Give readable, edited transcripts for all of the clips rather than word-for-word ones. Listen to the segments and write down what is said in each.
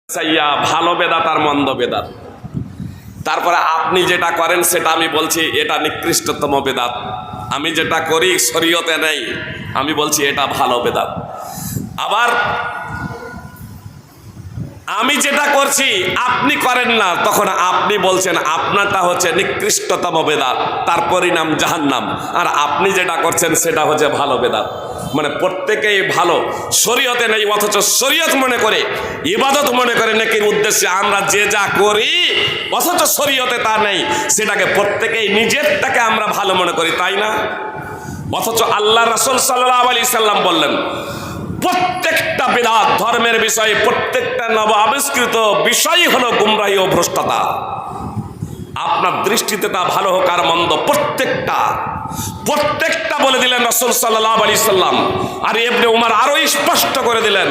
সাইয়া ভালো বেদাত আর মন্দ বেদাত। তারপরে আপনি যেটা করেন সেটা আমি বলছি এটা নিকৃষ্টতম বেদাত। আমি যেটা করি শরীয়তে নেই, আমি বলছি এটা ভালো বেদাত। আবার আমি যেটা করছি আপনি করেন না, তখন আপনি বলছেন আপনারটা হচ্ছে নিকৃষ্টতম বেদাত, তার পরিণাম জাহান্নাম। আর আপনি যেটা করছেন সেটা হচ্ছে ভালো বেদাত। মানে প্রত্যেকেই ভালো, শরীয়তে নেই, অথচ শরীয়ত মনে করে, ইবাদত মনে করে নেকির উদ্দেশ্যে আমরা যে যা করি, অথচ শরীয়তে তা নেই, সেটাকে প্রত্যেকেই নিজেরটাকে আমরা ভালো মনে করি, তাই না? অথচ আল্লাহ রাসূল সাল্লাল্লাহু আলাইহি সাল্লাম বললেন প্রত্যেকটা বিদআত ধর্মের বিষয়ে, প্রত্যেকটা নব আবিষ্কৃত বিষয় হলো গুমরাহি ও ভ্রষ্টতা। আপনার দৃষ্টিতে তা ভালো হোক আর মন্দ, প্রত্যেকটা বলে দিলেন রাসূল সাল্লাল্লাহু আলাইহি সাল্লাম। আর ইবনে উমর আরো স্পষ্ট করে দিলেন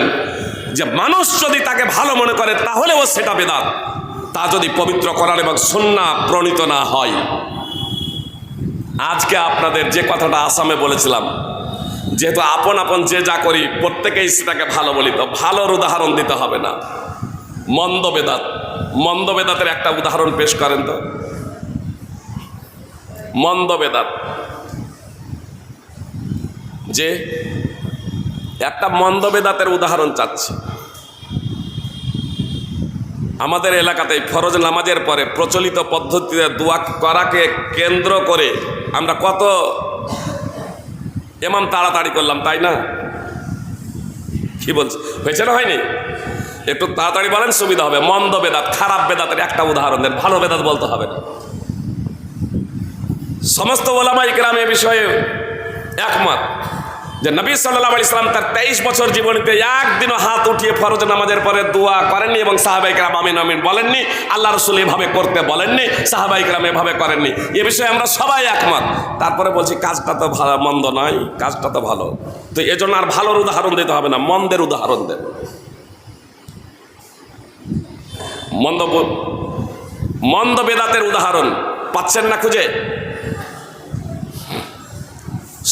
যে মানুষ যদি তাকে ভালো মনে করে তাহলেও সেটা বিদআত, তা যদি পবিত্র কোরআন এবং সুন্নাহ প্রণীত না হয়। আজকে আপনাদের যে কথাটা আসামে বলেছিলাম, যেহেতু আপন আপন যে যা করি প্রত্যেকেই সেটাকে ভালো বলি, তো ভালোর উদাহরণ দিতে হবে না, মন্দ বেদাত। মন্দ বেদাতের একটা উদাহরণ পেশ করেন তো। মন্দ বেদাত যে একটা মন্দ বেদাতের উদাহরণ চাচ্ছি। আমাদের এলাকাতে ফরজ নামাজের পরে প্রচলিত পদ্ধতিতে দোয়া করাকে কেন্দ্র করে আমরা কত এমাম তাড়াতাড়ি করলাম, তাই না? কি বলছে, হয়েছে না হয়নি? একটু তাড়াতাড়ি বলেন, সুবিধা হবে। মন্দ বেদাত, খারাপ বেদাতের একটা উদাহরণ দেন, ভালো বেদাত বলতে হবে না। সমস্ত ওলামা ইকরাম এ বিষয়ে একমত যে নবী সাল্লাল্লাহু আলাইহি সাল্লাম তার 23 বছর জীবনীতে একদিনও হাত উঠিয়ে ফরজ নামাজের পরে দোয়া করেননি এবং সাহাবায়ে কেরাম আমিন আমিন বলেননি। আল্লাহ রাসূল এভাবে করতে বলেননি, সাহাবায়ে কেরাম এভাবে করেননি। এ বিষয়ে আমরা সবাই একমত। তারপরে বলছি কাজটা তো ভালো, মন্দ নয়, কাজটা তো ভালো। তো এজন্য আর ভালোর উদাহরণ দিতে হবে না, মন্দের উদাহরণ দেন। মন্দ বেদাতের উদাহরণ পাচ্ছেন না খুঁজে?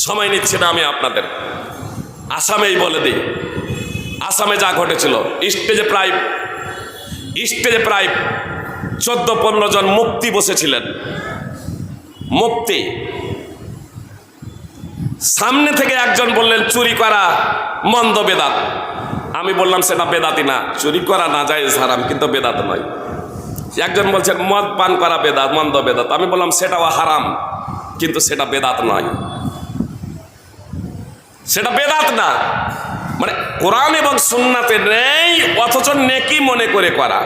সময় নিচ্ছে না আমি আপনাদের, আসামেই বলে দিই। আসামে যা ঘটেছিল, স্টেজে প্রায় 14-15 জন মুফতি বসেছিলেন। মুফতি সামনে থেকে একজন বললেন চুরি করা মন্দ বেদাত। আমি বললাম সেটা বেদাতি না, চুরি করা না জায়েজ হারাম, কিন্তু বেদাত নয়। একজন বলছেন মদ পান করা বেদাত, মন্দ বেদাত। আমি বললাম সেটাও হারাম, কিন্তু সেটা বেদাত নয়, সেটা বেদাত না। মানে কোরআন এবং সুন্নাতে নেই অথচ নেকি মনে করে করা,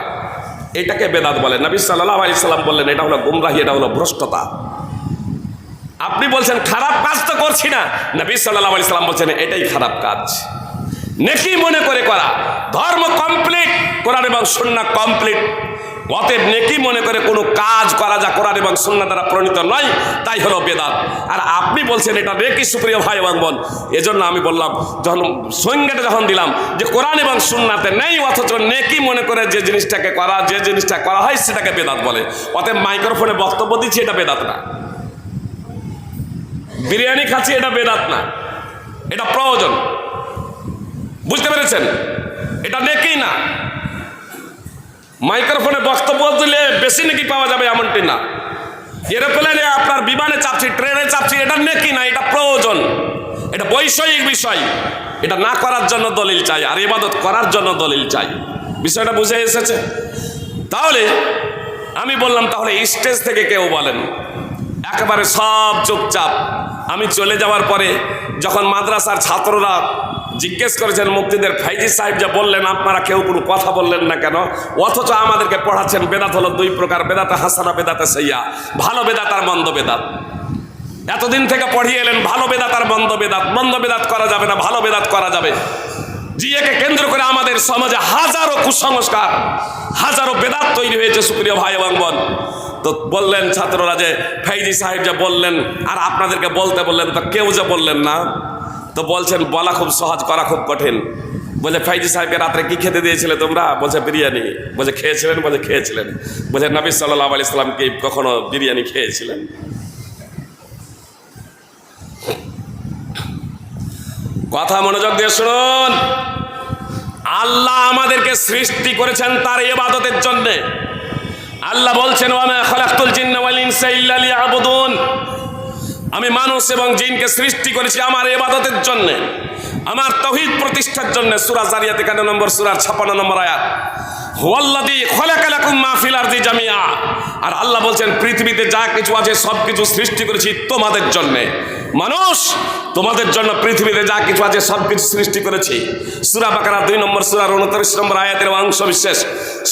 এটাকে বেদাত বলে। নবী সাল্লাল্লাহু আলাইহি সাল্লাম বললেন এটা হলো গুমরাহি, এটা হলো ভ্রষ্টতা। আপনি বলছেন খারাপ কাজ তো করছি না, নবী সাল্লাল্লাহু আলাইহি সাল্লাম বলছেন এটাই খারাপ কাজ। নেকি মনে করে করা, ধর্ম কমপ্লিট, কোরআন এবং সুন্নাহ কমপ্লিট। অতএব নেকি মনে করে কোনো কাজ করা যা কোরআন এবং সুন্নাহ দ্বারা প্রণীত নয়, তাই হলো বেদাত। আর আপনি বলছেন এটা নেকি। সুপ্রিয় ভাই এবং বোন, এজন্য আমি বললাম, যখন সংজ্ঞাটা যখন দিলাম যে কোরআন এবং সুন্নাহতে নেই অথচ নেকি মনে করে যে জিনিসটাকে করা, যে জিনিসটা করা হয় সেটাকে বেদাত বলে। অতএব মাইক্রোফোনে বক্তব্য দিচ্ছি, এটা বেদাত না। বিরিয়ানি খাচ্ছি, এটা বেদাত না, এটা প্রয়োজন। বুঝতে পেরেছেন? এটা নেকি না। মাইক্রোফোনে বক্তব্য দিলে বেশি নেকি পাওয়া যাবে এমনটি না। এরোপ্লেনে আপনার বিমানে চাপছি, ট্রেনে চাপছি, এটা নেকি না, এটা প্রয়োজন, এটা বৈষয়িক বিষয়। এটা না করার জন্য দলিল চাই, আর ইবাদত করার জন্য দলিল চাই। বিষয়টা বুঝে এসেছে? তাহলে আমি বললাম, তাহলে স্টেজ থেকে কেউ বলেন, একেবারে সব চুপচাপ। আমি চলে যাওয়ার পরে যখন মাদ্রাসার ছাত্ররা জিজ্ঞেস করেছেন মুফতিদের, ফাইজি সাহেব যা বললেন আপনারা কেউ কোনো কথা বললেন না কেন, অথচ আমাদেরকে পড়াচ্ছেন বেদাত হলো 2 প্রকার, বেদাতে হাসানা, বেদাতে সাইয়্যা, ভালো বেদাত আর মন্দ বেদাত। এতদিন থেকে পড়িয়ে এলেন ভালো বেদাত আর মন্দ বেদাত। মন্দ বেদাত করা যাবে না, ভালো বেদাত করা যাবে। জিয়াকে কেন্দ্র করে আমাদের সমাজে হাজারো কুসংস্কার, হাজারো বেদাত তৈরি হয়েছে। সুপ্রিয় ভাই এবং বোন, তো বললেন ছাত্ররা যে ফাইজি সাহেব যা বললেন আর আপনাদেরকে বলতে বললেন, তো কেউ যে বললেন না। তো বলছেন বলা খুব সহজ, করা খুব কঠিন। বলে ফাইজি সাহেবকে রাত্রে কি খেতে দিয়েছিলে তোমরা? বলছে বিরিয়ানি। বলছে খেয়েছিলেন? বলছে খেয়েছিলেন। বলছে নবী সাল্লাল্লাহু আলাইহি সাল্লাম কি কখনো বিরিয়ানি খেয়েছিলেন? কথা মনোযোগ দিয়ে শুনুন। আল্লাহ আমাদেরকে সৃষ্টি করেছেন তার ইবাদতের জন্য। আল্লাহ বলছেন ওয়া মা খালাকতুল জিন্না ওয়াল ইনসা ইল্লা লিয়াবুদুন, আমি মানুষ এবং জিনকে সৃষ্টি করেছি আমার ইবাদতের জন্য, আমার তাওহীদ প্রতিষ্ঠার জন্য। সূরা জারিয়াত 51 নম্বর সূরার 56 নম্বর আয়াত। হুয়াল্লাযী খালাকা লাকুম মা ফিল আরদি জামিআ, আর আল্লাহ বলছেন পৃথিবীতে যা কিছু আছে সব কিছু সৃষ্টি করেছি তোমাদের জন্য। মানুষ, তোমাদের জন্য পৃথিবীতে যা কিছু আছে সব কিছু সৃষ্টি করেছি। সূরা বাকারা 2 নম্বর সূরার 29 নম্বর আয়াতের অংশ বিশেষ।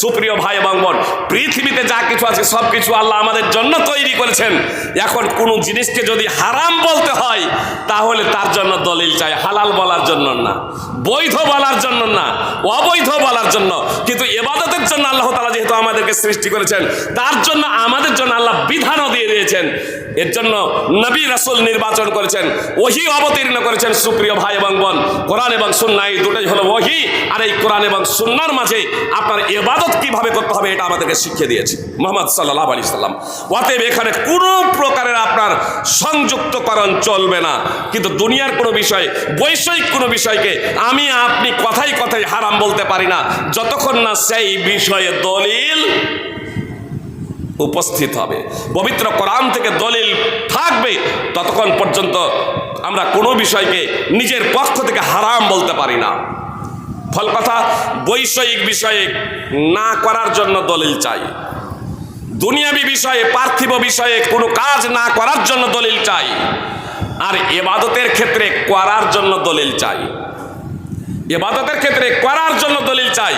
সুপ্রিয় ভাই এবং বোন, পৃথিবীতে যা কিছু আছে সব কিছু আল্লাহ আমাদের জন্য তৈরি করেছেন। এখন কোনো জিনিসকে যদি হারাম বলতে হয় তাহলে তার জন্য দলিল চাই, হালাল বলার জন্য না, বৈধ বলার জন্য না, অবৈধ বলার জন্য। কিন্তু ইবাদতের জন্য আল্লাহ তাআলা যেহেতু আমাদেরকে সৃষ্টি করেছেন, তার জন্য আমাদের জন্য আল্লাহ বিধানও দিয়ে দিয়েছেন। এর জন্য নবী রাসূল নির্বাচন করেছেন, ওহী অবতীর্ণ করেছেন। সুপ্রিয় ভাই এবং বোন, কোরআন এবং সুন্নাহ এই দুটোই হলো ওহী, আর এই কোরআন এবং সুন্নাহর মাঝে আপনার ইবাদত কিভাবে করতে হবে এটা আমাদেরকে শিখিয়ে দিয়েছে মুহাম্মদ সাল্লাল্লাহু আলাইহি সাল্লাম। অতএব এখানে কোনো প্রকারের আপনার সংযুক্তকরণ চলবে না। কিন্তু দুনিয়ার কোনো বিষয়, বৈষয়িক কোনো বিষয়কে আমি আপনি কথাই কথাই হারাম বলতে পারি না যতক্ষণ না সেই বিষয়ে দলিল উপস্থিত হবে, পবিত্র কোরআন থেকে দলিল থাকবে, ততক্ষণ পর্যন্ত আমরা কোনো বিষয়কে নিজের পক্ষ থেকে হারাম বলতে পারি না। ফল কথা, বৈষয়িক বিষয়ে না করার জন্য দলিল চাই, দুনিয়াবি বিষয়ে পার্থিব বিষয়ে কোনো কাজ না করার জন্য দলিল চাই, আর ইবাদতের ক্ষেত্রে করার জন্য দলিল চাই। ইবাদতের ক্ষেত্রে করার জন্য দলিল চাই।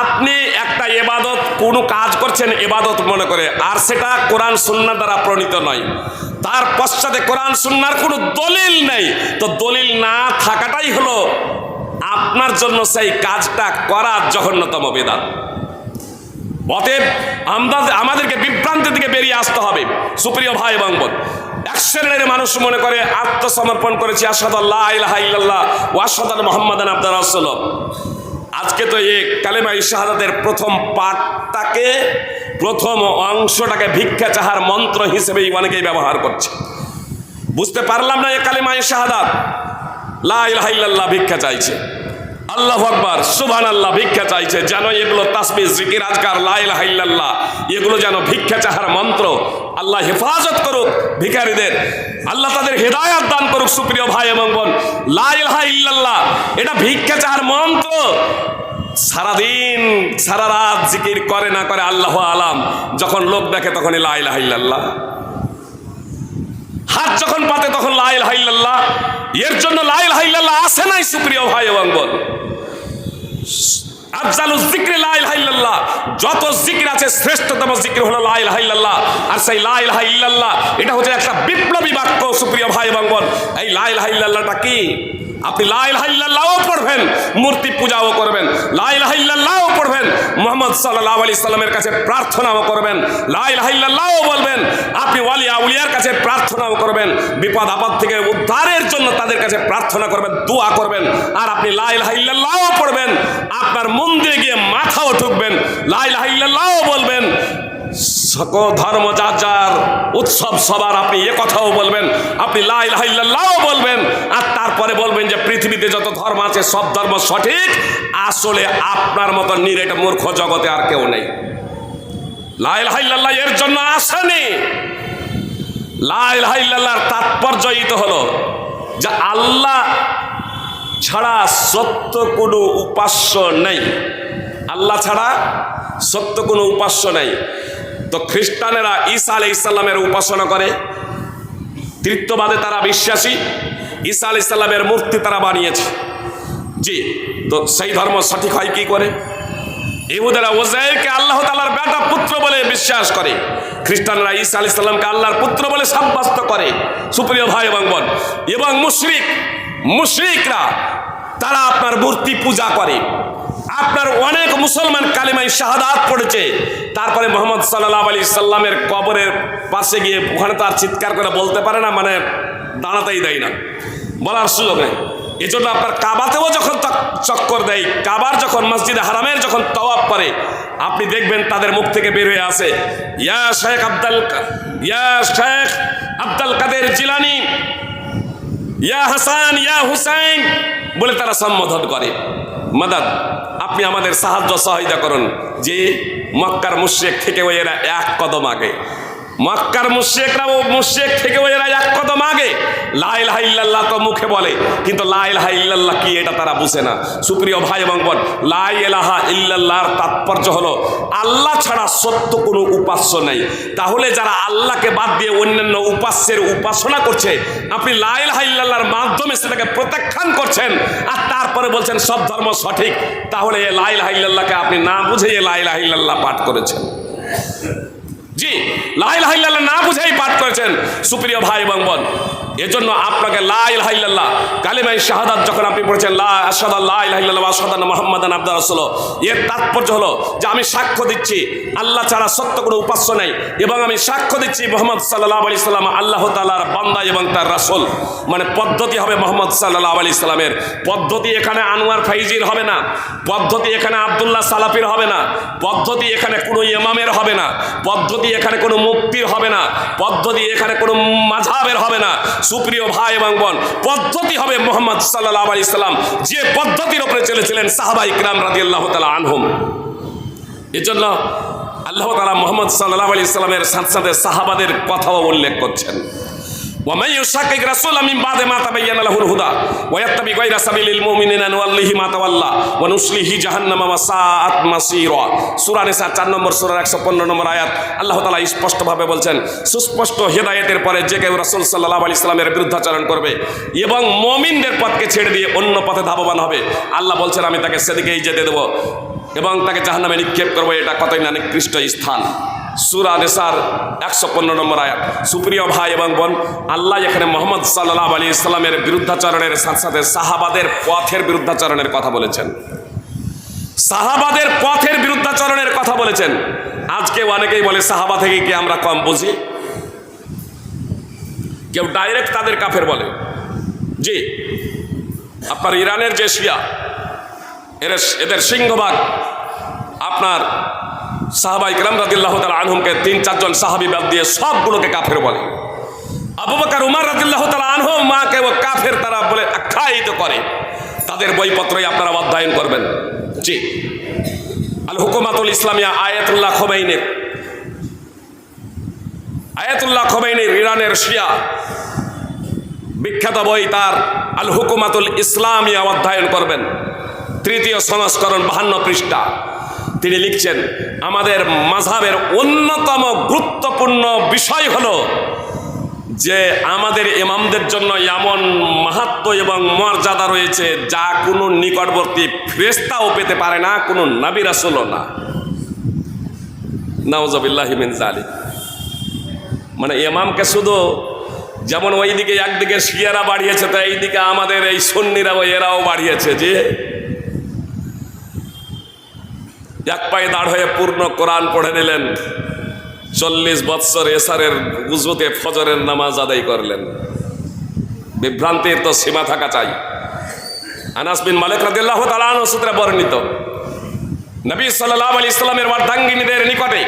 আপনি একটা ইবাদত, কোনো কাজ করছেন ইবাদত মনে করে, আর সেটা কোরআন সুন্নাহ দ্বারা প্রণীত নয়, তার পশ্চাতে কোরআন সুন্নাহর কোনো দলিল নেই, তো দলিল না থাকাটাই হলো আপনার জন্য সেই কাজটা করার জঘন্যতম বিধান। অতএব আমাদেরকে বিভ্রান্তির দিকে বেরিয়ে আসতে হবে। সুপ্রিয় ভাই এবং বোন, এক শ্রেণীর মানুষ মনে করে আত্মসমর্পণ করেছি, আশহাদু আল্লা ইলাহা ইল্লাল্লাহ ওয়া আশহাদু আন্না মুহাম্মাদান আবদুহু ওয়া রাসূলুহু। আজকে তো এই কালেমা শাহাদাতের প্রথম পাঠটাকে, প্রথম অংশটাকে ভিক্ষা চাহার মন্ত্র হিসেবেই অনেকেই ব্যবহার করছে। বুঝতে পারলাম না, এই কালেমা শাহাদাত লা ইলাহা ইল্লাল্লাহ ভিক্ষা চাইছে, আল্লাহু আকবার সুবহানাল্লাহ ভিক্ষা চাইছে, যেন এগুলো তাসবিহ জিকির আজকার লা ইলাহা ইল্লাল্লাহ এগুলো যেন ভিক্ষা চাহার মন্ত্র। আল্লাহ হেফাজত করুক ভিখারীদের, আল্লাহ তাদের হেদায়েত দান করুক। সুপ্রিয় ভাই এবং বোন, লা ইলাহা ইল্লাল্লাহ এটা ভিক্ষা চাহার মন্ত্র। সারাদিন সারা রাত জিকির করে না করে আল্লাহু আলাম, যখন লোক দেখে তখনই লা ইলাহা ইল্লাল্লাহ, হাত যখন পাতে তখন লা ইলাহা ইল্লাল্লাহ। এর জন্য লা ইলাহা ইল্লাল্লাহ আসে নাই। সুপ্রিয় ভাই এবং বোন, আফজালুজ যিকরি লা ইলাহা ইল্লাল্লাহ, যত জিকির আছে শ্রেষ্ঠতম জিকির হলো লা ইলাহা ইল্লাল্লাহ। আর সেই লা ইলাহা ইল্লাল্লাহ এটা হচ্ছে একটা বিপ্লবী বাক্য। সুপ্রিয় ভাই এবং বোন, এই লা ইলাহা ইল্লাল্লাহটা কি? আপনি লা ইলাহা ইল্লাল্লাহও পড়বেন, মূর্তি পূজাও করবেন, লা ইলাহা ইল্লাল্লাহও পড়বেন, মুহাম্মদ সাল্লাল্লাহু আলাইহি সাল্লামের কাছে প্রার্থনাও করবেন, লা ইলাহা ইল্লাল্লাহও বলবেন, আপনি ওয়ালি আউলিয়ার কাছে প্রার্থনাও করবেন, বিপদ আপদ থেকে উদ্ধারের জন্য তাদের কাছে প্রার্থনা করবেন, দোয়া করবেন। আর আপনি লা ইলাহা ইল্লাল্লাহও পড়বেন, আপনার মন্দিরে গিয়ে মাথাও ঠুকবেন, লা ইলাহা ইল্লাল্লাহও বলবেন, সকল ধর্ম যার যার উৎসব সবার আপনি এ কথাও বলবেন, আপনি লা ইলাহা ইল্লাল্লাহও বলবেন। আর তারপরে বলবেন যে পৃথিবীতে যত ধর্ম আছে সব ধর্ম সঠিক, আসলে আপনার মতো নিরেট মূর্খ জগতে আর কেউ নেই। লা ইলাহা ইল্লাল্লাহ এর জন্য আসেনি। লা ইলাহা ইল্লাল্লাহর তাৎপর্য তো হলো যে আল্লাহ ছাড়া সত্য কোনো উপাস্য নেই, আল্লাহ ছাড়া সত্য কোনো উপাস্য নেই। তো খ্রিস্টানেরা ঈসা আলাইহিস সালামের উপাসনা করে, তৃতীয়বাদে তারা বিশ্বাসী, ঈসা আলাইহিস সালামের মূর্তি তারা বানিয়েছে। জি, তো সেই ধর্ম সঠিক হয় কি করে? ইহুদিরা উযাইরকে আল্লাহ তাআলার বেটা পুত্র বলে বিশ্বাস করে, খ্রিস্টানরা ঈসা আলাইহিস সালামকে আল্লাহর পুত্র বলে সাব্যস্ত করে। সুপ্রিয় ভাই এবং বোন, এবং মুশরিকরা তারা আপনার মূর্তি পূজা করে। আপনার অনেক মুসলমান কালিমায় শাহাদাত পড়েছে, তারপরে মুহাম্মদ সাল্লাল্লাহু আলাইহি সাল্লামের কবরের পাশে গিয়ে ওখানে তার চিৎকার করে বলতে পারে না, মানে দাঁড়াতেই দেয় না, বলার সুযোগ নেই। এজন্য আপনার কাবাতেও যখন চক্কর দেয়, কাবার যখন মসজিদে হারামের যখন তাওয়াফ করে, আপনি দেখবেন তাদের মুখ থেকে বের হয়ে আসে ইয়া শেখ আব্দুল কাদের জিলানী, ইয়া হাসান, ইয়া হুসাইন, বলে তারা সম্বোধন করে। মাদাদ, আপনি আমাদের সাহায্য সহায়তা করুন। যে মক্কার মুশরিক থেকে এরা এক কদম আগে, মক্কার মুশরিকরা ও মুশরিক থেকে এরা এক কদম আগে। লা ইলাহা ইল্লাল্লাহ তো মুখে বলে, কিন্তু লা ইলাহা ইল্লাল্লাহ কি এটা তারা বুঝে না। সুপ্রিয় ভাই এবং বোন, লা ইলাহা ইল্লাল্লাহর তাৎপর্য হলো আল্লাহ ছাড়া সত্য কোনো উপাস্য নেই। তাহলে যারা আল্লাহকে বাদ দিয়ে অন্যান্য উপাস্যের উপাসনা করছে, আপনি লা ইলাহা ইল্লাল্লাহর মাধ্যমে সেটাকে প্রত্যাখ্যান করছেন, আর তারপরে বলছেন সব ধর্ম সঠিক। তাহলে লা ইলাহা ইল্লাল্লাহকে আপনি না বুঝে লা ইলাহা ইল্লাল্লাহ পাঠ করেছেন। জি, লা ইলাহা ইল্লাল্লাহ না বুঝেই পাঠ করেছেন। সুপ্রিয় ভাই এবং বোন, এজন্য আপনাকে লা ইলাহা ইল্লাল্লাহ কালিমায়ে শাহাদাত যখন আপনি পড়েছেন, লা আশহাদু আল্লা ইলাহা ইল্লাল্লাহ ওয়া আশহাদু আন্না মুহাম্মাদান আবদুহু ওয়া রাসূলুহু, এর তাৎপর্য হলো যে আমি সাক্ষ্য দিচ্ছি আল্লাহ ছাড়া সত্য কোনো উপাস্য নেই, এবং আমি সাক্ষ্য দিচ্ছি মুহাম্মদ সাল্লাল্লাহু আলাইহি সাল্লাম আল্লাহ তাআলার বান্দা এবং তার রাসূল। মানে পদ্ধতি হবে মুহাম্মদ সাল্লাল্লাহু আলাইহি সাল্লামের পদ্ধতি। এখানে আনোয়ার ফাইজির হবে না, পদ্ধতি এখানে আব্দুল্লাহ সালাফির হবে না, পদ্ধতি এখানে কোনো ইমামের হবে না, পদ্ধতি এখানে কোনো মুফতির হবে না, পদ্ধতি এখানে কোনো মাযহাবের হবে না। সুপ্রিয় ভাই এবং বোন, পদ্ধতি হবে মুহাম্মদ সাল্লাল্লাহু আলাইহি সাল্লাম যে পদ্ধতির উপরে চলেছিলেন সাহাবায়ে কিরাম রাদিয়াল্লাহু তাআলা আনহুম। এজন্য আল্লাহ তাআলা মুহাম্মদ সাল্লাল্লাহু আলাইহি সাল্লামের সাথে সাথে সাহাবাদের কথাও উল্লেখ করছেন। ومن يشاقق الرسول من بعد ما تبين له الهدى ويتبع غير سبيل المؤمنين نوليه ما تولى ونصليه جهنم وساءت مصيرا। সূরা নিসা 4 নম্বর সূরার 115 নম্বর আয়াত আল্লাহ তাআলা স্পষ্টভাবে বলছেন, সুস্পষ্ট হেদায়েতের পরে যে কেউ রাসূল সাল্লাল্লাহু আলাইহি সাল্লামের বিরুদ্ধাচরণ করবে এবং মুমিনদের পথকে ছেড়ে দিয়ে অন্য পথে ধাবমান হবে, আল্লাহ বলছেন আমি তাকে সেদিকেই যেতে দেব এবং তাকে জাহান্নামে নিক্ষেপ করবো। এটা কতই না নিকৃষ্ট স্থান। সূরা নিসার 115 নম্বর আয়াত। সুপ্রিয় ভাই এবং বোন, আল্লাহ এখানে মুহাম্মদ সাল্লাল্লাহু আলাইহি সাল্লামের বিরুদ্ধাচরণের সাথে সাথে সাহাবাদের পথের বিরুদ্ধাচরণের কথা বলেছেন, সাহাবাদের পথের বিরুদ্ধাচরণের কথা বলেছেন। আজকে অনেকেই বলে সাহাবা থেকে কি আমরা কম বুঝি? কেউ ডাইরেক্ট তাদের কাফের বলে। জি, আপনার ইরানের যে শিয়া, এদের সিংহভাগ আপনার সাহাবায়ে কিরাম রাদিয়াল্লাহু তাআলা আনহুমকে 3-4 জন সাহাবী বাদ দিয়ে সবগুলোকে কাফের বলে। আবু বকর উমর রাদিয়াল্লাহু তাআলা আনহুম মাকে ও কাফের তারা বলে আখ্যায়িত করে। তাদের বইপত্রই আপনারা অধ্যয়ন করবেন। জি, আল হুকুমাতুল ইসলামিয়া আয়াতুল্লাহ খোমেনির ইরানের শিয়া বিখ্যাত বই, তার আল হুকুমাতুল ইসলামিয়া অধ্যয়ন করবেন। 3য় সংস্করণ 52 পৃষ্ঠা। তিনি লিখছেন, আমাদের মাযহাবের অন্যতম গুরুত্বপূর্ণ বিষয় হলো যে আমাদের ইমামদের জন্য এমন মাহাত্ম্য এবং মর্যাদা রয়েছে যা কোনো নিকটবর্তী ফেরেশতাও পেতে পারে না, কোনো নবী রাসূলও না। নাউযুবিল্লাহি মিন যালিক। মানে ইমামকে শুধু যেমন ওইদিকে একদিকে শিয়ারা বাড়িয়েছে, তো এইদিকে আমাদের এই সুন্নিরা এরাও বাড়িয়েছে। যে এক পায়ে দাঁড় হয়ে পূর্ণ কোরআন পড়ে নিলেন, 40 বৎসর এশারের উযুতে ফজরের নামাজ আদায় করলেন। বিভ্রান্তির তো সীমা থাকা চাই। আনাস বিন মালিক রাদিয়াল্লাহু তাআলা আনহু সূত্রে বর্ণিত, নবী সাল্লাল্লাহু আলাইহি সাল্লামের বার্ধাঙ্গিনীদের নিকটে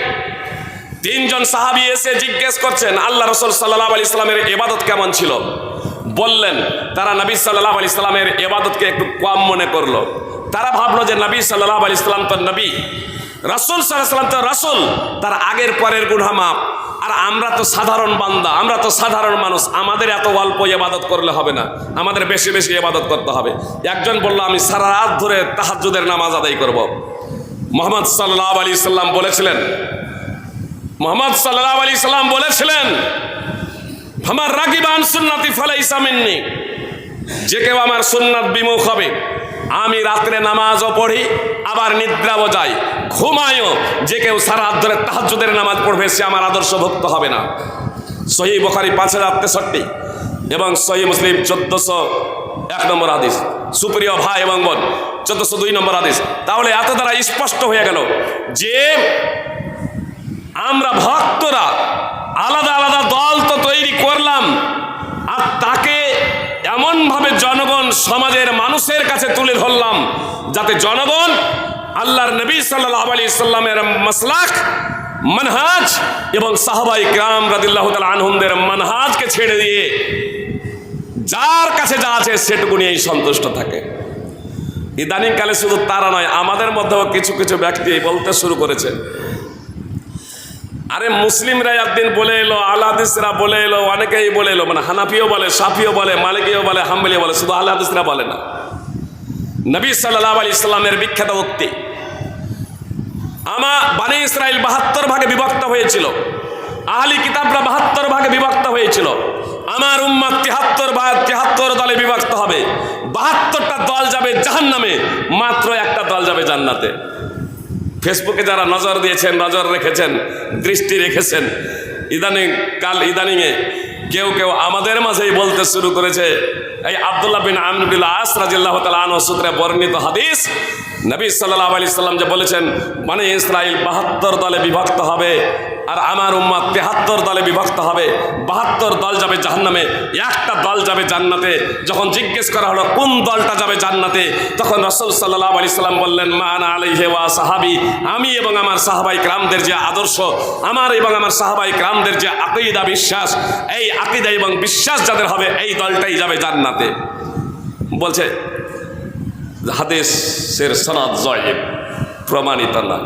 3 জন সাহাবী এসে জিজ্ঞেস করছেন আল্লাহ রাসূল সাল্লাল্লাহু আলাইহি সাল্লামের ইবাদত কেমন ছিল। বললেন তারা নবী সাল্লাল্লাহু আলাইহি সাল্লামের ইবাদতকে একটু কম মনে করলো। তারা ভাবলো যে নবী সাল্লাল্লাহু আলাইহি সাল্লাম তো নবী, রাসূল সাল্লাল্লাহু আলাইহি সাল্লাম তো রাসূল, তার আগের পরের গুনাহ মাফ, আর আমরা তো সাধারণ বান্দা, আমরা তো সাধারণ মানুষ, আমাদের এত অল্প ইবাদত করলে হবে না, আমাদের বেশি বেশি ইবাদত করতে হবে। একজন বলল আমি সারা রাত ধরে তাহাজ্জুদের নামাজ আদায় করব। মুহাম্মদ সাল্লাল্লাহু আলাইহি সাল্লাম বলেছিলেন, আমার রাগিবান সুন্নতি ফালাইসা মিন্নি, যে কেউ আমার সুন্নাত বিমুখ হবে, আমি রাত্রে নামাজও পড়ি আবার নিদ্রাও যাই, ঘুমায়ও, যে কেউ সারা রাত ধরে তাহাজ্জুদের নামাজ পড়বে সে আমার আদর্শভুক্ত হবে না। সহিহ বুখারী 5063 এবং সহিহ মুসলিম 1401 নম্বর হাদিস। সুপ্রিয় ভাই এবং বোন, 1402 নম্বর হাদিস। তাহলে এত দ্বারা স্পষ্ট হয়ে গেল যে আমরা ভক্তরা আলাদা আলাদা দল তো তৈরি করলাম, আর তাকে এমনভাবে জনগণ সমাজের মানুষের কাছে তুলে ধরলাম যাতে জনগণ আল্লাহর নবী সাল্লাল্লাহু আলাইহি সাল্লামের মাসলাক, মানহাজ এবং সাহাবায়ে কিরাম রাদিয়াল্লাহু তাআলা আনহুমদের মানহাজকে ছেড়ে দিয়ে যার কাছে যা আছে সেটুকু নিয়েই সন্তুষ্ট থাকে। ইদানিংকালে শুধু তারা নয়, আমাদের মধ্যেও কিছু কিছু ব্যক্তি বলতে শুরু করেছে, আরে মুসলিমরা একদিন বলে এলো, আহলে হাদিসরা বলে এলো, অনেকেই বলে এলো, মানে হানাফিও বলে, শাফিও বলে, মালিকিও বলে, হাম্বলিও বলে, শুধু আহলে হাদিসরা বলে না। নবী সাল্লাল্লাহু আলাইহি সাল্লামের বিখ্যাত উক্তি, বনী ইসরাইল 72 ভাগে বিভক্ত হয়েছিল, আহলি কিতাবরা 72 ভাগে বিভক্ত হয়েছিল, আমার উম্মত 73 দলে বিভক্ত হবে, 72টা দল যাবে জাহান্নামে, মাত্র একটা দল যাবে জান্নাতে। ফেসবুকে যারা নজর দিয়েছেন, নজর রেখেছেন, দৃষ্টি রেখেছেন, ইদানিংয়ে কেউ কেউ আমাদের মাঝেই বলতে শুরু করেছে, এই আব্দুল্লাহ বিন আমর বিন আস রাদিয়াল্লাহু তাআলা আনহু সূত্রে বর্ণিত হাদিস, নবী সাল্লাল্লাহু আলাইহি সাল্লাম যে বলেছেন বনী ইসরাইল 72 দলে বিভক্ত হবে আর আমার উম্মত 73 দলে বিভক্ত হবে, 72 দল যাবে জাহান্নামে, একটা দল যাবে জান্নাতে। যখন জিজ্ঞেস করা হলো কোন দলটা যাবে জান্নাতে, তখন রাসূল সাল্লাল্লাহু আলাইহি সাল্লাম বললেন, মা আনা আলাইহি ওয়া সাহাবী, আমি এবং আমার সাহাবায়ে কেরামদের যে আদর্শ, আমার এবং আমার সাহাবায়ে কেরামদের যে আকীদা বিশ্বাস, এই আকীদা এবং বিশ্বাস যাদের হবে এই দলটাই যাবে জান্নাতে। বলছে হাদিসের সনদ জয়ীফ, প্রমাণিত না।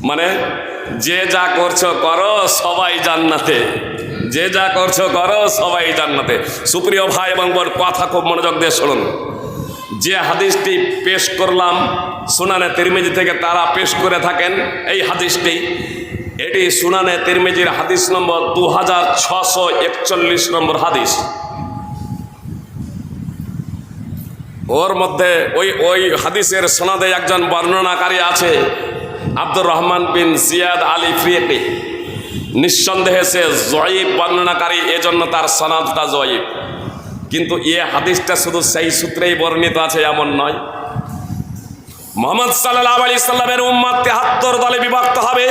মানে যে যা করছো করো, সবাই জান্নাতে, যে যা করছো করো, সবাই জান্নাতে। সুপ্রিয় ভাই এবং বোন, কথা খুব মনোযোগ দিয়ে শুনুন। যে হাদিসটি পেশ করলাম সুনানে তিরমিজি থেকে তারা পেশ করে থাকেন, এই হাদিসটি, এটি সুনানে তিরমিজির হাদিস নম্বর 2641 নম্বর হাদিস। ওর মধ্যে ওই হাদিসের সনদে একজন বর্ণনাকারী আছে, আব্দুর রহমান বিন জিয়াদ আল ইফরিকি। নিঃসন্দেহে সে জয়ীফ বর্ণনাকারী, এজন্য তার সনদটা জয়ীফ। কিন্তু এ হাদিসটা শুধু সেই সূত্রেই বর্ণিত আছে এমন নয়। মুহাম্মদ সাল্লাল্লাহু আলাইহি সাল্লামের উম্মত 73 দলে বিভক্ত হবে,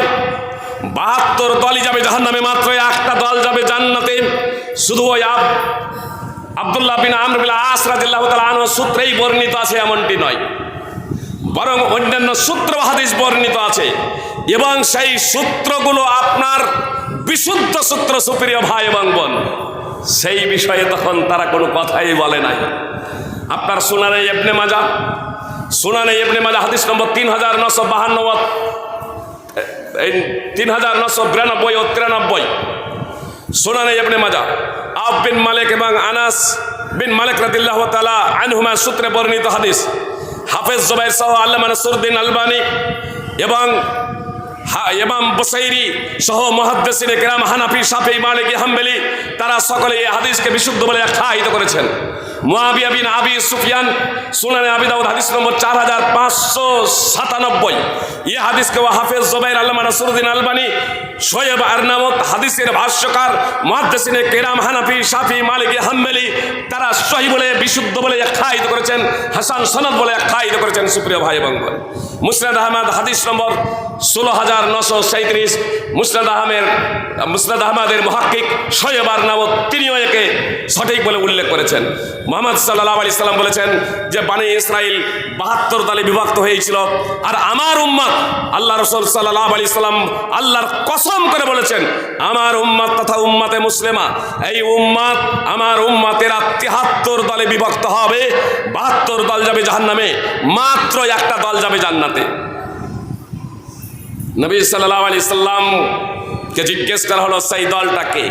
72 দলই যাবে জাহান্নামে, মাত্র একটা দল যাবে জান্নাতে। শুধু ওই আব্দুল্লাহ বিন আমর বিন আস রাদিয়াল্লাহু তাআলা আনহু সূত্রেই বর্ণিত আছে এমনটি নয়, বরং অন্যান্য সূত্র হাদিস বর্ণিত আছে, এবং সেই সূত্রগুলো আপনার বিশুদ্ধ সূত্র। সুপ্রিয় ভাই এবং বোন, সেই বিষয়ে তখন তারা কোনো কথাই বলে নাই। আপনার সুনানে ইবনে মাজাহ, হাদিস নম্বর 3952, 3992 ও 93। সুনানে ইবনে মাজাহ আব বিন মালিক এবং আনাস বিন মালিক রাদিয়াল্লাহু তাআলা আনহুমা সূত্রে বর্ণিত হাদিস। হাফেজ জুবাইর সহ আল্লামা নাসিরউদ্দিন আলবানী এবং ইমাম বুসাইরি সহ মুহাদ্দিসিনে কেরাম হানাফি, শাফিঈ, মালিকি, হাম্বলি, তারা সকলে এই হাদিসকে বিশুদ্ধ বলে আখ্যায়িত করেছেন। মুআবিয়া বিন আবি সুফিয়ান, সুনানে আবি দাউদ হাদিস নম্বর 4597, এই হাদিসকে হাফেজ জুবাইর, আল্লামা নাসিরউদ্দিন আলবানী, শোয়েব আরনাউত, হাদিসের ভাষ্যকার, মুহাদ্দিসিনে কেরাম হানাফি, শাফিঈ, মালিকি, হাম্বলি, তারা সহিহ বলে বিশুদ্ধ বলে আখ্যায়িত করেছেন, হাসান সনদ বলে আখ্যায়িত করেছেন। সুপ্রিয় ভাই এবং বোন, মুসনাদ আহমদ হাদিস নম্বর 16937, মুসনাদ আহমদের মুহাক্কিক শোয়েব আরনাউত, তিনিও একে সঠিক বলে উল্লেখ করেছেন। মুহাম্মদ সাল্লাল্লাহু আলাইহি সাল্লাম বলেছেন যে বনী ইসরাইল 72 দলে বিভক্ত হয়েছিল, আর আমার উম্মত, আল্লাহ রাসূল সাল্লাল্লাহু আলাইহি সাল্লাম আল্লাহর কসম করে বলেছেন, আমার উম্মত তথা উম্মতে মুসলিমা, এই উম্মত, আমার উম্মতেরা 73 দলে বিভক্ত হবে, 72 দল যাবে জাহান্নামে, মাত্র একটা দল যাবে জান্নাতে। নবী সাল্লাল্লাহু আলাইহি সাল্লামকে জিজ্ঞেস করা হলো সেই দলটাকে।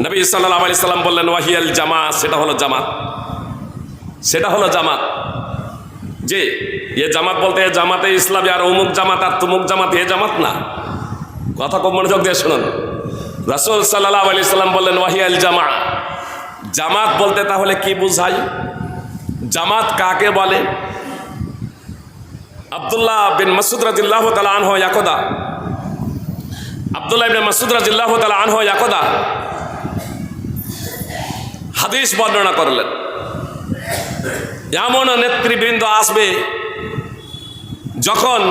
নবী সাল্লাল্লাহু আলাইহি সাল্লাম বললেন, ওয়াহিয়াল জামাত, সেটা হলো জামাত, সেটা হলো জামাত। যে এ জামাত বলতে জামাতে ইসলামী আর অমুক জামাত আর তুমুক জামাত, এ জামাত না। কথা খুব মনোযোগ দিয়ে শুনুন। রাসূল সাল্লাল্লাহু আলাইহি সাল্লাম বললেন, ওয়াহিয়াল জামা। জামাত বলতে তাহলে কি বুঝাই? জামাত কাকে বলে? আব্দুল্লাহ বিন মাসউদ রাদিয়াল্লাহু তাআলা আনহু ইয়াকুদা, আব্দুল্লাহ ইবনে মাসউদ রাদিয়াল্লাহু তাআলা আনহু ইয়াকুদা হাদিস বর্ণনা করলেন, এমন নেতৃবৃন্দ আসবে যখন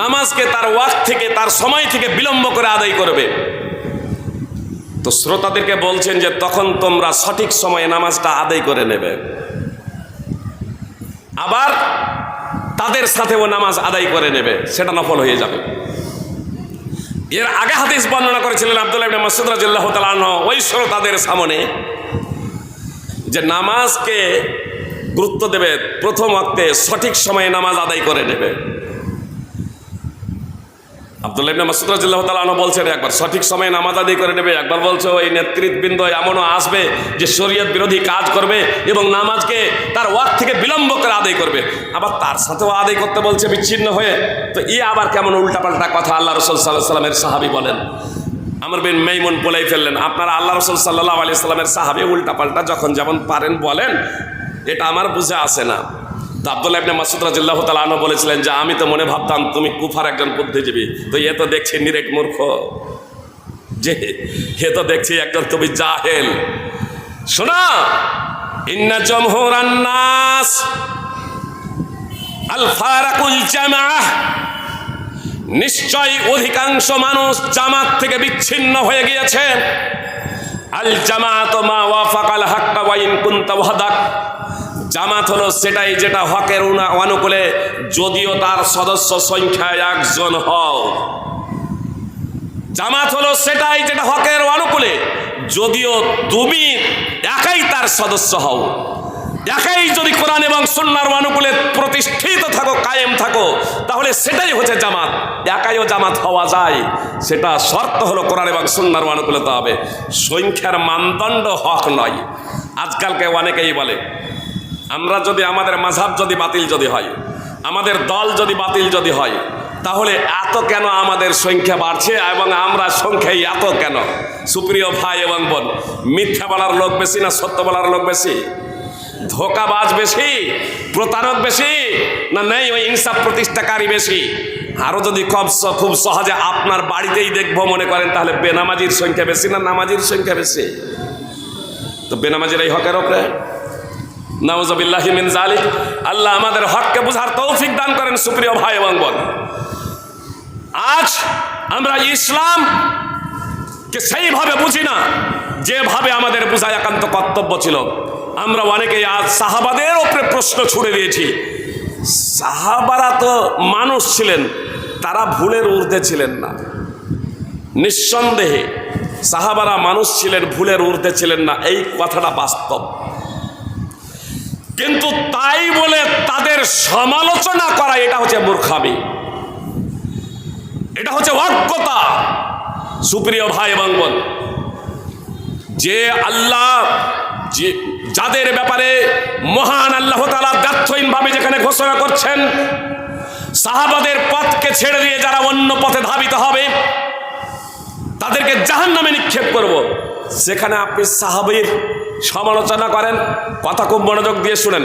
নামাজকে তার ওয়াক্ত থেকে, তার সময় থেকে বিলম্ব করে আদায় করবে। তো শ্রোতাদেরকে বলছেন যে তখন তোমরা সঠিক সময়ে নামাজটা আদায় করে নেবে, আবার তাদের সাথেও নামাজ আদায় করে নেবে, সেটা নফল হয়ে যাবে। এর আগে হাদিস বর্ণনা করেছিলেন আব্দুল্লাহ ইবনে মাসউদ রাদিয়াল্লাহু তাআলা আনহু ওই শ্রোতাদের সামনে, যে নামাজকে গুরুত্ব দেবে, প্রথম ওয়াক্তে সঠিক সময়ে নামাজ আদায় করে নেবে। আব্দুল্লাহ ইবনে মাসউদ রাদিয়াল্লাহু তাআলা আনহু বলছেন একবার সঠিক সময়ে নামাজ আদায় করে নেবে, একবার বলছে ওই নেতৃবৃন্দ এমনও আসবে যে শরীয়ত বিরোধী কাজ করবে এবং নামাজকে তার ওয়াক্ত থেকে বিলম্ব করে আদায় করবে, আবার তার সাথেও আদায় করতে বলছে বিচ্ছিন্ন হয়ে। তো আবার কেমন উল্টাপাল্টা কথা আল্লাহ রাসূল সাল্লাল্লাহু আলাইহি সাল্লামের সাহাবী বলেন। আমর বিন মাইমুন বলেই ফেললেন, আপনারা আল্লাহ রাসূল সাল্লাল্লাহু আলাইহি সাল্লামের সাহাবী উল্টাপাল্টা যখন যেমন পারেন বলেন, এটা আমার বুঝে আসে না। তো আব্দুল্লাহ ইবনে মাসউদ রাদিয়াল্লাহু তাআলা আনহু বলেছিলেন যে আমি তো মনে ভাবতাম তুমি কুফার একজন বুদ্ধিজীবী, তো এ তো দেখছি নিরেট মূর্খ, যে এ তো দেখছি একজন তুমি জাহেল। শোনা, ইন্না জমহুরান নাস আল ফারাকুল জামাআহ, নিশ্চয় অধিকাংশ মানুষ জামাত থেকে বিচ্ছিন্ন হয়ে গিয়েছে। আল জামাআতু মা ওয়াফাকাল হাক্কা ওয়া ইন কুনতা ওয়াহদাক, জামাত হলো সেটাই যেটা হকের অনুকূলে, যদিও তার সদস্য সংখ্যায় একজন হও। জামাত হলো সেটাই যেটা হকের অনুকূলে, যদিও তুমি একাই তার সদস্য হও। একাই যদি কোরআন এবং সুন্নাহর অনুকূলে প্রতিষ্ঠিত থাকো, কায়েম থাকো, তাহলে সেটাই হচ্ছে জামাত। একাইও জামাত হওয়া যায়, সেটা শর্ত হলো কোরআন এবং সুন্নাহর অনুকূলতা হবে, সংখ্যার মানদণ্ড হক নয়। আজকালকে অনেকেই বলে আমরা যদি আমাদের মাযহাব যদি বাতিল যদি হয়, আমাদের দল যদি বাতিল যদি হয়, তাহলে এত কেন আমাদের সংখ্যা বাড়ছে এবং আমরা সংখ্যায় এত কেন? সুপ্রিয় ভাই এবং বোন, মিথ্যা বলার লোক বেশি না সত্য বলার লোক বেশি? ধোকাবাজ বেশি, প্রতারক বেশি, না নেই ওই ইনসাফ প্রতিষ্ঠাকারী বেশি? আরও যদি খুব সহজে আপনার বাড়িতেই দেখবো মনে করেন, তাহলে বেনামাজির সংখ্যা বেশি না নামাজির সংখ্যা বেশি? তো বেনামাজির এই হকের ওপরে নাউযুবিল্লাহি মিন যালিক। আল্লাহ আমাদের হককে বুঝার তৌফিক দান করেন। সুপ্রিয় ভাই এবং বোন, আজ আমরা ইসলামকে সেইভাবে বুঝি না যেভাবে আমাদের বুঝা একান্ত কর্তব্য ছিল। আমরা অনেকেই আজ সাহাবাদের ওপরে প্রশ্ন ছুড়ে দিয়েছি। সাহাবারা তো মানুষ ছিলেন, তারা ভুলের ঊর্ধ্বে ছিলেন না। নিঃসন্দেহে সাহাবারা মানুষ ছিলেন, ভুলের ঊর্ধ্বে ছিলেন না, এই কথাটা বাস্তব। কিন্তু তাই বলে তাদের সমালোচনা করা, এটা হচ্ছে মূর্খামি, এটা হচ্ছে অজ্ঞতা। সুপ্রিয় ভাই এবং বোন, যে আল্লাহ যাদের ব্যাপারে মহান আল্লাহ তাআলা ব্যর্থহীনভাবে যেখানে ঘোষণা করছেন, সাহাবাদের পথকে ছেড়ে দিয়ে যারা অন্য পথে ধাবিত হবে তাদেরকে জাহান্নামে নিক্ষেপ করব, সেখানে আপনি সাহাবীর সমালোচনা করেন? কথা খুব মনোযোগ দিয়ে শুনেন।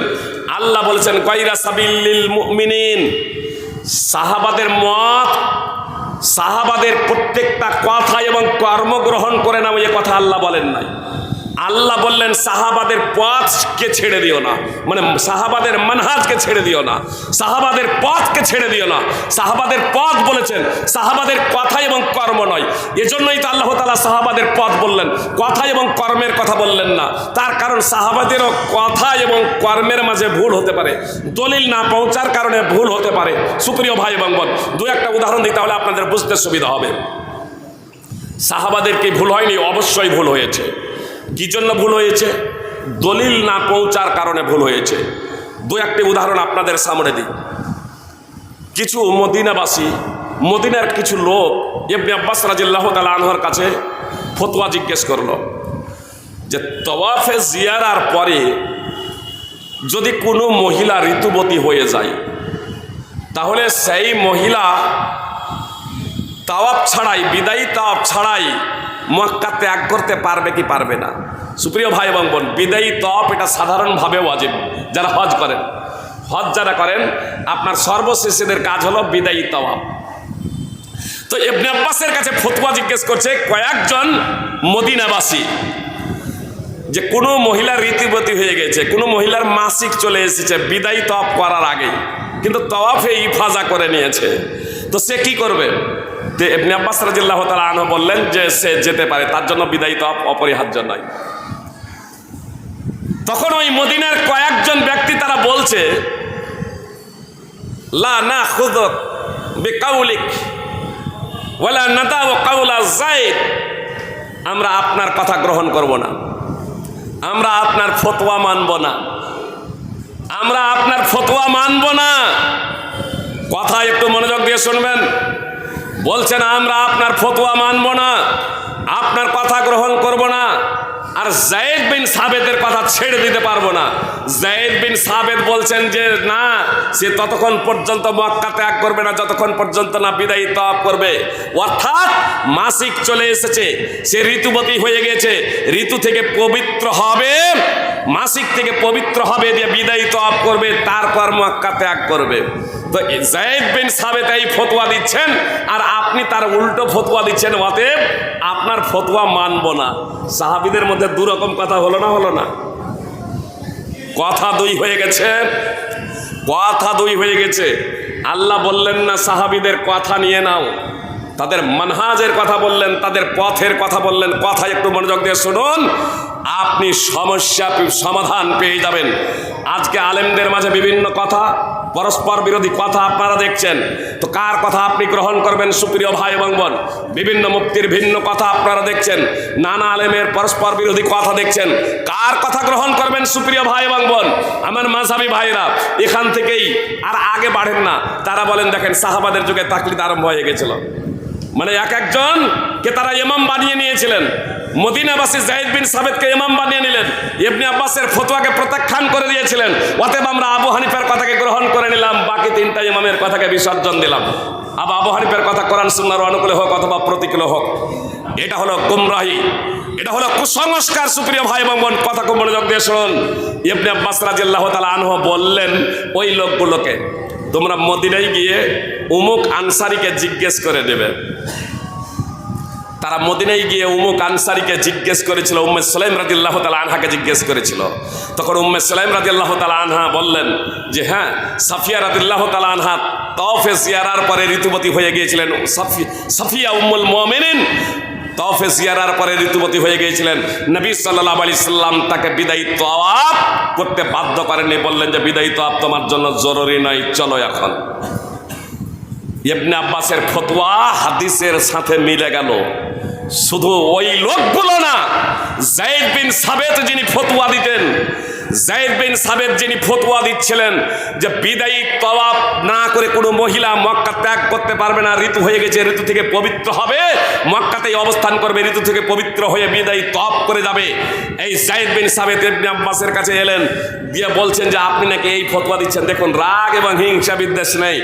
আল্লাহ বলেছেন গায়রা সাবিলিল মুমিনিন, সাহাবাদের মত, সাহাবাদের প্রত্যেকটা কথা এবং কর্মগ্রহণ করে নাও, এ কথা আল্লাহ বলেন নাই। আল্লাহ বললেন সাহাবাদের পথকে ছেড়ে দিও না, মানে সাহাবাদের মানহাজকে ছেড়ে দিও না, সাহাবাদের পথকে ছেড়ে দিও না। সাহাবাদের পথ বলেছেন, সাহাবাদের কথা এবং কর্ম নয়। এজন্যই তো আল্লাহ তাআলা সাহাবাদের পথ বললেন, কথা এবং কর্মের কথা বললেন না। তার কারণ সাহাবাদেরও কথা এবং কর্মের মাঝে ভুল হতে পারে, দলিল না পৌঁছার কারণে ভুল হতে পারে। সুপ্রিয় ভাই এবং বোন, দু একটা উদাহরণ দিই, তাহলে আপনাদের বুঝতে সুবিধা হবে। সাহাবাদের কি ভুল হয়নি? অবশ্যই ভুল হয়েছে। কি জন্য ভুল হয়েছে? দলিল না পৌঁছার কারণে ভুল হয়েছে। দু একটি উদাহরণ আপনাদের সামনে দিই। কিছু মদিনাবাসী, মদিনার কিছু লোক ইবনে আব্বাস রাদিয়াল্লাহু তাআলা আনহুর কাছে ফতোয়া জিজ্ঞেস করলো যে তওয়াফে জিয়ারার পরে যদি কোনো মহিলা ঋতুবতী হয়ে যায়, তাহলে সেই মহিলা তাওয়াফ ছাড়াই, বিদায়ী তাওয়াফ ছাড়াই মক্কা ত্যাগ করতে পারবে কি পারবে না? সুপ্রিয় ভাই এবং বোন, বিদায়ী তাওয়াফ এটা সাধারণভাবে ওয়াজিব। যারা হজ করেন, হজ যারা করেন, আপনার সর্বশেষের কাজ হলো বিদায়ী তাওয়াফ। তো ইবনে আব্বাসের কাছে ফতোয়া জিজ্ঞেস করছে কয়েকজন মদিনাবাসী, যে কোনো মহিলার ঋতুবতী হয়ে গেছে, কোনো মহিলার মাসিক চলে এসেছে বিদায়ী তাওয়াফ করার আগেই, কিন্তু তাওয়াফে ইফাজা করে নিয়েছে, তো সে কি করবে? ইবনে আব্বাস রাদিয়াল্লাহু তাআলা আনহু বললেন যে সে যেতে পারে, তার জন্য বিদায়ী তাওয়াফ অপরিহার্য নয়। তখন ওই মদিনার কয়েকজন ব্যক্তি তারা বলছে লা নাখুযু বিকাউলিক, ওয়ালা নাদাউ কাউলা যায়েদ, আমরা আপনার কথা গ্রহণ করব না, আমরা আপনার ফতোয়া মানব না, আমরা আপনার ফতোয়া মানব না। কথা একটু মনোযোগ দিয়ে শুনবেন। বলছেন আমরা আপনার ফতোয়া মানব না, আপনার কথা গ্রহণ করব না, আর যায়েদ বিন সাবেতের কথা ছেড়ে দিতে পারবো না। যায়েদ বিন সাবেত বলছেন যে না, সে ততক্ষণ পর্যন্ত মক্কা ত্যাগ করবে না যতক্ষণ পর্যন্ত না বিদায়ী তওয়াফ করবে। অর্থাৎ মাসিক চলে এসেছে, সে ঋতুবতী হয়ে গেছে, ঋতু থেকে পবিত্র হবে, মাসিক থেকে পবিত্র হবে, দিয়ে বিদায়ী তওয়াফ করবে, তারপর মক্কা ত্যাগ করবে। তো যায়েদ বিন সাবেত এই ফতোয়া দিচ্ছেন আর আপনি তার উল্টো ফতোয়া দিচ্ছেন, অতএব আপনার ফতোয়া মানব না। সাহাবীদের মধ্যে দুরকম কথা হলো না? হলো না? কথা দুই হয়ে গেছে, কথা দুই হয়ে গেছে। আল্লাহ বললেন না সাহাবীদের কথা নিয়ে নাও, তাদের মানহাজের কথা বললেন, তাদের পথের কথা বললেন। কথা একটু মনোযোগ দিয়ে শুনুন, আপনি সমস্যা সমাধান পেয়ে যাবেন। আজকে আলেমদের মাঝে বিভিন্ন কথা, পরস্পর বিরোধী কথা আপনারা দেখছেন, তো কার কথা আপনি গ্রহণ করবেন সুপ্রিয় ভাই এবং বোন? বিভিন্ন মুক্তির ভিন্ন কথা আপনারা দেখছেন, নানা আলেমের পরস্পর বিরোধী কথা দেখছেন, কার কথা গ্রহণ করবেন সুপ্রিয় ভাই এবং বোন? আমার মাযহাবী ভাইরা এখান থেকেই আর আগে বাড়েন না। তারা বলেন দেখেন সাহাবাদের যুগে তাকলিদ আরম্ভ হয়ে গেছিল, মানে এক একজনকে তারা ইমাম বানিয়ে নিয়েছিলেন। মদিনাবাসী যায়েদ বিন সাবেতকে ইমাম বানিয়ে নিলেন, ইবনে আব্বাসের ফতোয়াকে প্রত্যাখ্যান করে দিয়েছিলেন। অতএব আমরা আবু হানিফার কথাকে গ্রহণ করে নিলাম, বাকি তিনটা ইমামের কথাকে বিসর্জন দিলাম। আবু হানিফার কথা কোরআন সুন্নাহর অনুকূলে হোক অথবা প্রতিকূলে হোক, এটা হলো গুমরাহি, এটা হলো কুসংস্কার। সুপ্রিয় ভাই এবং বোন, কথা খুব মনোযোগ দিয়ে শুনুন। ইবনে আব্বাস রাদিয়াল্লাহু তাআলা আনহু বললেন ওই লোকগুলোকে, তোমরা মদিনায় গিয়ে উমুক আনসারীকে জিজ্ঞেস করে দেবে। তারা মদিনায় গিয়ে উমুক আনসারীকে জিজ্ঞেস করেছিল, উম্মে সুলাইম রাদিয়াল্লাহু তাআলা আনহাকে জিজ্ঞেস করেছিল। তখন উম্মে সুলাইম রাদিয়াল্লাহু তাআলা আনহা বললেন যে হ্যাঁ, সাফিয়া রাদিয়াল্লাহু তাআলা আনহা তাওয়াফে জিয়ারার পরে ঋতুবতী হয়ে গিয়েছিলেন। সাফিয়া উম্মুল মুমিনিন তাওয়াফে জিয়ারার পরে ঋতুবতী হয়ে গিয়েছিলেন। নবী সাল্লাল্লাহু আলাইহি সাল্লাম তাকে বিদায়ী তাওয়াফ করতে বাধ্য করেননি, বললেন যে বিদায়ী তাওয়াফ তোমার জন্য জরুরি নয়, চলো এখন। ইবনে আব্বাসের ফতোয়া হাদিসের সাথে মিলে গেল। শুধু ওই লোকগুলো না, যায়েদ বিন সাবেত যিনি ফতোয়া দিতেন, যায়েদ বিন সাবেত যিনি ফতোয়া দিচ্ছিলেন যে বিদায়ী তাওয়াফ না করে কোনো মহিলা মক্কা ত্যাগ করতে পারবে না, ঋতু হয়ে গেছে, ঋতু থেকে পবিত্র হবে, মক্কাতেই অবস্থান করবে, ঋতু থেকে পবিত্র হয়ে বিদায়ী তাওয়াফ করে যাবে। এই যায়েদ বিন সাবেত ইবনে আব্বাসের কাছে এলেন, দিয়ে বলছেন যে আপনি নাকি এই ফতোয়া দিচ্ছেন। দেখুন, রাগ এবং হিংসা বিদ্বেষ নেই,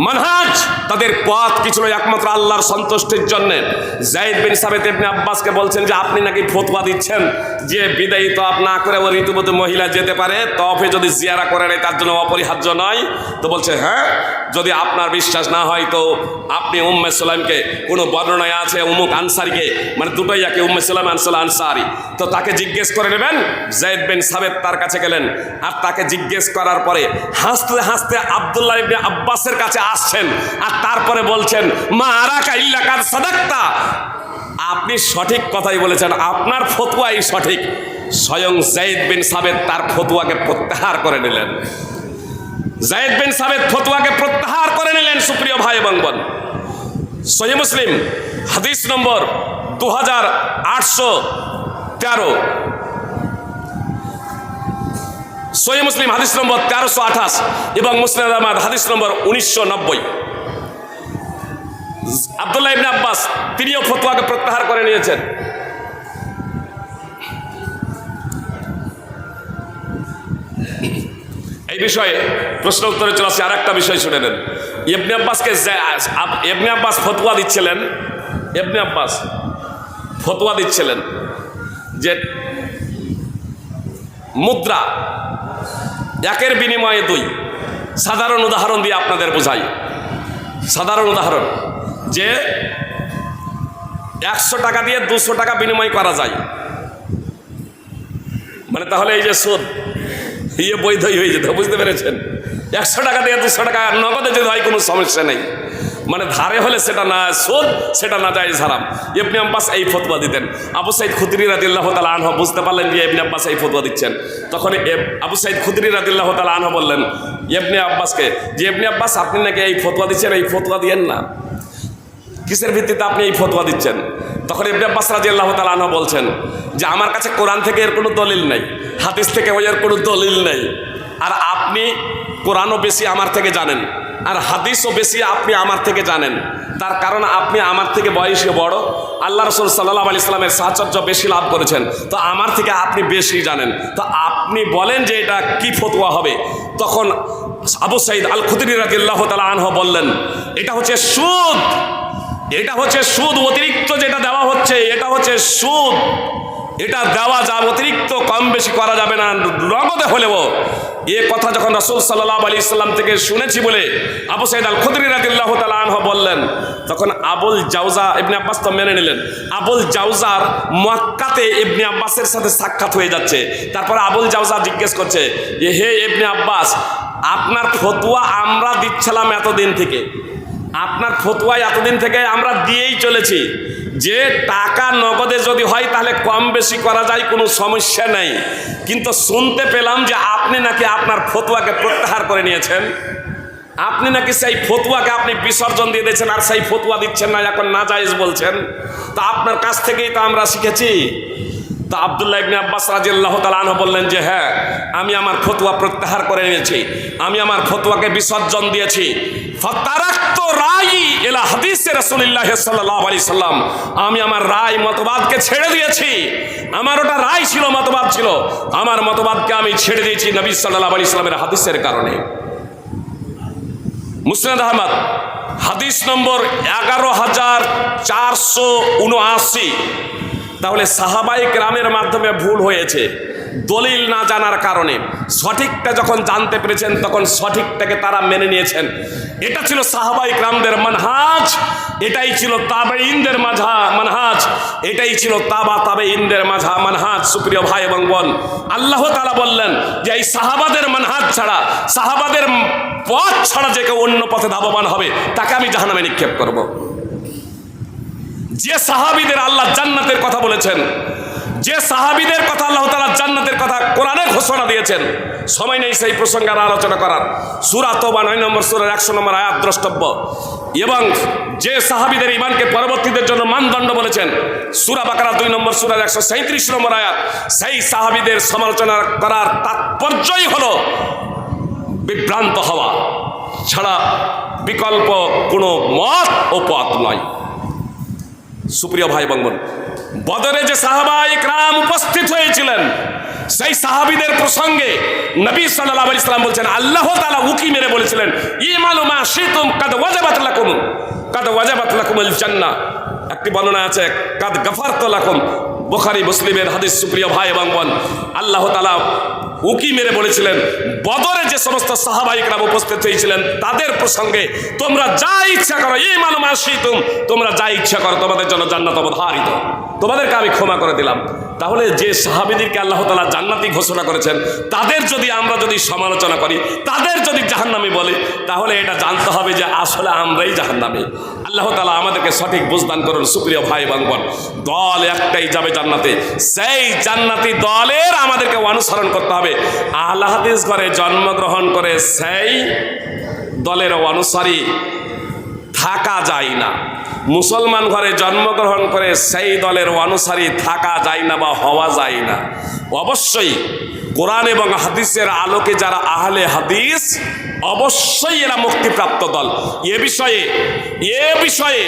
মানহাজ তাদের পথ কি ছিল? একমাত্র আল্লাহর সন্তুষ্টির জন্য। যায়েদ বিন সাবেত ইবনে আব্বাসকে বলছেন যে আপনি নাকি ফতোয়া দিচ্ছেন যে বিদায়ী তওয়াফ না করে ওই ঋতুবতী মহিলা যেতে পারে, তওয়াফে যদি জিয়ারা করে নেয় তার জন্য অপরিহার্য নয়। তো বলছে হ্যাঁ, যদি আপনার বিশ্বাস না হয় তো আপনি উম্মে সুলাইমকে, কোনো বর্ণনায় আছে উমুক আনসারীকে, মানে দুটোই একে, উম্মে সুলাইম আনসারী, তো তাকে জিজ্ঞেস করে নেবেন। যায়েদ বিন সাবেত তার কাছে গেলেন, আর তাকে জিজ্ঞেস করার পরে হাসতে হাসতে আব্দুল্লাহ ইবনে আব্বাসের কাছে আসছেন, আর তারপরে বলছেন মা আরাকা ইল্লা কাদ সাদাক্তা, আপনি সঠিক কথাই বলেছেন, আপনার ফতোয়াই সঠিক। স্বয়ং যায়েদ বিন সাবেত তার ফতোয়াকে প্রত্যাহার করে নিলেন। যায়েদ বিন সাবেত ফতোয়াকে প্রত্যাহার করে নিলেন। সুপ্রিয় ভাই এবং বোন, সহিহ মুসলিম হাদিস নম্বর 2813, সহিহ মুসলিম হাদিস নম্বর 1328 এবং মুসনাদ আহমদ হাদিস নম্বর 1990। আব্দুল্লাহ ইবনে আব্বাস তিনিও ফতোয়াকে প্রত্যাহার করে নিয়েছেন। এই বিষয়ে প্রশ্ন উত্তরে চলে আসছে। আর একটা বিষয় শুনে নেন। ইবনে আব্বাস ফতোয়া দিচ্ছিলেন, ইবনে আব্বাস ফতোয়া দিচ্ছিলেন যে মুদ্রা একের বিনিময়ে দুই। সাধারণ উদাহরণ দিয়ে আপনাদের বোঝাই। সাধারণ উদাহরণ যে 100 টাকা দিয়ে 200 টাকা বিনিময় করা যায়, মানে তাহলে এই যে সুদ, ইয়ে বৈধই হয়ে যেত, বুঝতে পেরেছেন? 100 টাকা দিয়ে 200 টাকা নগদে যদি হয় কোনো সমস্যা নেই, মানে ধারে হলে সেটা না সুদ, সেটা না জায়েজ হারাম। ইবনে আব্বাস এই ফতোয়া দিতেন। আবু সাঈদ খুদরি রাদিয়াল্লাহু তাআলা আনহু বুঝতে পারলেন যে ইবনে আব্বাস এই ফতোয়া দিচ্ছেন। তখন আবু সাঈদ খুদরি রাদিয়াল্লাহু তাআলা আনহু বললেন ইবনে আব্বাসকে যে ইবনে আব্বাস আপনি নাকি এই ফতোয়া দিচ্ছেন, এই ফতোয়া দিয়েন না। কিসের ভিত্তিতে আপনি এই ফতোয়া দিচ্ছেন? তখন ইবনে আব্বাস রাদিয়াল্লাহু তাআলা আনহু বলছেন যে আমার কাছে কোরআন থেকে এর কোনো দলিল নেই, হাদিস থেকে এর কোনো দলিল নেই, আর আপনি কোরআনও বেশি আমার থেকে জানেন আর হাদিসও বেশি আপনি আমার থেকে জানেন। তার কারণ আপনি আমার থেকে বয়সে বড়, আল্লাহ রাসূল সাল্লাল্লাহু আলাইহি সাল্লামের সাহচর্য বেশি লাভ করেছেন, তো আমার থেকে আপনি বেশি জানেন, তো আপনি বলেন যে এটা কি ফতোয়া হবে। তখন আবু সাঈদ আল খুদরি রাদিয়াল্লাহু তাআলা আনহু বললেন, এটা হচ্ছে সুদ, এটা হচ্ছে সুদ, অতিরিক্ত যেটা দেওয়া হচ্ছে এটা হচ্ছে সুদ, এটা দেওয়া যাবে, অতিরিক্ত কম বেশি করা যাবে না, নগদে হলেও। এ কথা যখন রাসূল সাল্লাল্লাহু আলাইহি সাল্লাম থেকে শুনেছি বলে আবু সাঈদ আল খুদরি রাদিয়াল্লাহু তাআলা আনহু বললেন, তখন আবুল জাওজা, ইবনে আব্বাস তো মেনে নিলেন। আবুল জাওজার মক্কাতে ইবনে আব্বাসের সাথে সাক্ষাৎ হয়ে যাচ্ছে। তারপর আবুল জাওজা জিজ্ঞেস করছে যে হে ইবনে আব্বাস, আপনার ফতোয়া আমরা দিচ্ছিলাম এতদিন থেকে, আপনার ফতোয়ায় এতদিন থেকে আমরা দিয়েই চলেছি যে টাকা নগদে যদি হয় তাহলে কম বেশি করা যায়, কোনো সমস্যা নেই, কিন্তু শুনতে পেলাম যে আপনি নাকি আপনার ফতোয়াকে প্রত্যাহার করে নিয়েছেন, আপনি নাকি সেই ফতোয়াকে আপনি বিসর্জন দিয়ে দিয়েছেন আর সেই ফতোয়া দিচ্ছেন না, এখন নাজায়েজ বলছেন। তা আপনার কাছ থেকেই তো আমরা শিখেছি। তা আব্দুল্লাহ ইবনে আব্বাস রাদিয়াল্লাহু তাআলা আনহু বললেন যে হ্যাঁ, আমি আমার ফতোয়া প্রত্যাহার করে নিয়েছি, আমি আমার ফতোয়াকে বিসর্জন দিয়েছি। ফাতারাকতু রায়ি ইলা হাদিসে রাসূলুল্লাহ সাল্লাল্লাহু আলাইহি সাল্লাম, আমি আমার রায় মতবাদকে ছেড়ে দিয়েছি। আমার ওটা রায় ছিল, মতবাদ ছিল, আমার মতবাদকে আমি ছেড়ে দিয়েছি নবী সাল্লাল্লাহু আলাইহি সাল্লামের হাদিসের কারণে। মুসনাদ আহমদ হাদিস নম্বর 11479। তাহলে সাহাবায়ে কেরামের মাধ্যমে ভুল হয়েছে দলিল না জানার কারণে। সঠিকটা যখন জানতে পেরেছেন তখন সঠিকটাকে তারা মেনে নিয়েছেন। এটা ছিল সাহাবায়ে কেরামদের মানহাজ, এটাই ছিল তাবেঈনদের মানহাজ, এটাই ছিল তাবেঈনদের মানহাজ। সুপ্রিয় ভাই এবং বোন, আল্লাহ তাআলা বললেন যে এই সাহাবাদের মানহাজ ছাড়া, সাহাবাদের পথ ছাড়া যে কেউ অন্য পথে ধাবমান হবে তাকে আমি জাহান্নামে নিক্ষেপ করব। যে সাহাবীদের আল্লাহ জান্নাতের কথা বলেছেন, যে সাহাবীদের কথা আল্লাহ তাআলা জান্নাতের কথা কোরআনে ঘোষণা দিয়েছেন, সময় নেই সেই প্রসঙ্গে আলোচনা করার। সূরা তওবা 9 নম্বর সূরার 100 নম্বর আয়াত দ্রষ্টব্য। এবং যে সাহাবীদের ঈমানকে পরবর্তীদের জন্য মানদণ্ড বলেছেন, সূরা বাকারা 2 নম্বর সূরার 137 নম্বর আয়াত, সেই সাহাবীদের সমালোচনা করার তাৎপর্যই হলো বিভ্রান্ত হওয়া ছাড়া বিকল্প কোনো মত ও পথ নয়। সুপ্রিয় ভাই এবং বোন, বদরে যে সাহাবায়ে কেরাম উপস্থিত হয়েছিলেন সেই সাহাবীদের প্রসঙ্গে নবী সাল্লাল্লাহু আলাইহি সাল্লাম বলছেন, আল্লাহ তাআলা উকি মেরে বলেছিলেন ইমালু মা শিতুম কাদ ওয়াজাবাত লাকুমুল জান্নাহ। একটি বর্ণনা আছে কাদ গাফারতু লাকুম, বুখারী মুসলিমের হাদিস। সুপ্রিয় ভাই এবং বোন, আল্লাহ তাআলা উকি মেরে বলেছিলেন বদরে যে সমস্ত সাহাবায়ে কেরাম উপস্থিত হয়েছিলেন তাদের প্রসঙ্গে, তোমরা যা ইচ্ছা করো, ইমালু মা শিতুম, তোমরা যা ইচ্ছা করো, তোমাদের জন্য জান্নাত অবধারিত, তোমাদেরকে আমি ক্ষমা করে দিলাম। তাহলে যে সাহাবীদেরকে আল্লাহ তাআলা জান্নাতি ঘোষণা করেছেন তাদের যদি আমরা সমালোচনা করি, তাদের যদি জাহান্নামী বলি, তাহলে এটা জানতে হবে যে আসলে আমরাই জাহান্নামী। আল্লাহ তাআলা আমাদেরকে সঠিক বুঝদান করুন। সুপ্রিয় ভাই এবং বোন, দল একটাই যাবে জান্নাতে, সেই জান্নাতি দলের আমাদেরকে অনুসরণ করতে হবে। আহলে হাদিস ঘরে জন্মগ্রহণ করে সেই দলের অনুসারী থাকা যায় না, মুসলমান ঘরে জন্মগ্রহণ করে সেই দলের অনুসারী থাকা যায় না বা হওয়া যায় না। অবশ্যই কোরআন এবং হাদিসের আলোকে যারা আহলে হাদিস, অবশ্যই এরা মুক্তিপ্রাপ্ত দল। এ বিষয়ে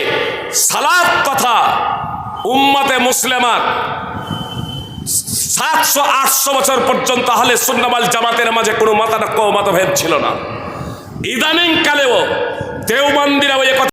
সালাফ তথা উম্মতে মুসলিমার 700-800 বছর পর্যন্ত আহলে সুন্নাহ ওয়াল জামাতের মাঝে কোনো মতভেদ ছিল না। ইদানিং কালেও দেওবন্দিরা ওই